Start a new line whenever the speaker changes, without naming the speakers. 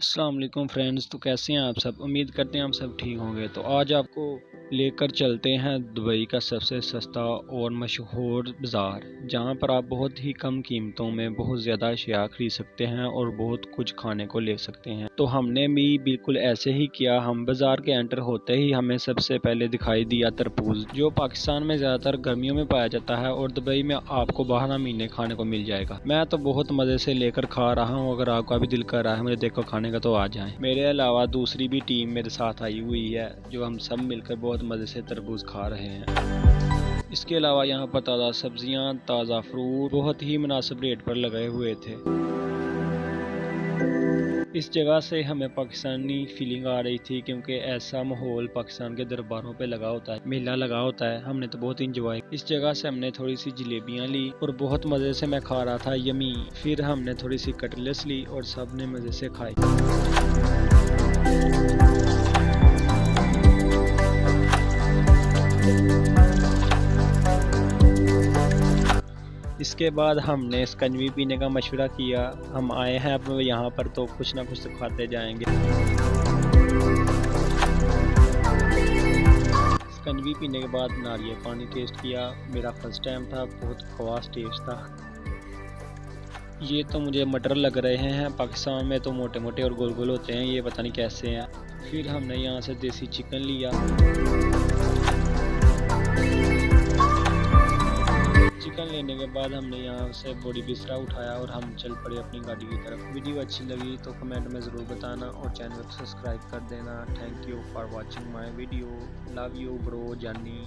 अस्सलाम वालेकुम फ्रेंड्स। तो कैसे हैं आप सब? उम्मीद करते हैं आप सब ठीक होंगे। तो आज आपको लेकर चलते हैं दुबई का सबसे सस्ता और मशहूर बाज़ार, जहां पर आप बहुत ही कम कीमतों में बहुत ज़्यादा अशिया खरीद सकते हैं और बहुत कुछ खाने को ले सकते हैं। तो हमने भी बिल्कुल ऐसे ही किया। हम बाज़ार के एंटर होते ही हमें सबसे पहले दिखाई दिया तरबूज, जो पाकिस्तान में ज़्यादातर गर्मियों में पाया जाता है और दुबई में आपको 12 महीने खाने को मिल जाएगा। मैं तो बहुत मज़े से लेकर खा रहा हूँ। अगर आपका भी दिल कर रहा है मुझे देखो खाने का तो आ जाएं। मेरे अलावा दूसरी भी टीम मेरे साथ आई हुई है, जो हम सब मिलकर बहुत मज़े से तरबूज खा रहे हैं। इसके अलावा यहाँ पर ताज़ा सब्जियाँ, ताज़ा फ्रूट बहुत ही मुनासिब रेट पर लगाए हुए थे। इस जगह से हमें पाकिस्तानी फीलिंग आ रही थी, क्योंकि ऐसा माहौल पाकिस्तान के दरबारों पे लगा होता है, मेला लगा होता है। हमने तो बहुत इंजॉय। इस जगह से हमने थोड़ी सी जलेबियाँ ली और बहुत मज़े से मैं खा रहा था, यमी। फिर हमने थोड़ी सी कटलेट्स ली और सब ने मज़े से खाई। इसके बाद हमने स्कंजवी पीने का मशवरा किया। हम आए हैं अब यहाँ पर तो कुछ ना कुछ तो खाते जाएंगे। स्कंजवी पीने के बाद नारियल पानी टेस्ट किया। मेरा फर्स्ट टाइम था, बहुत खवास टेस्ट था। ये तो मुझे मटर लग रहे हैं। पाकिस्तान में तो मोटे मोटे और गोल गोल होते हैं, ये पता नहीं कैसे हैं। फिर हमने यहाँ से देसी चिकन लिया। चिकन लेने के बाद हमने यहाँ से बॉडी बिस्तरा उठाया और हम चल पड़े अपनी गाड़ी की तरफ। वीडियो अच्छी लगी तो कमेंट में ज़रूर बताना और चैनल को सब्सक्राइब कर देना। Thank you for watching my video. Love you bro जानी।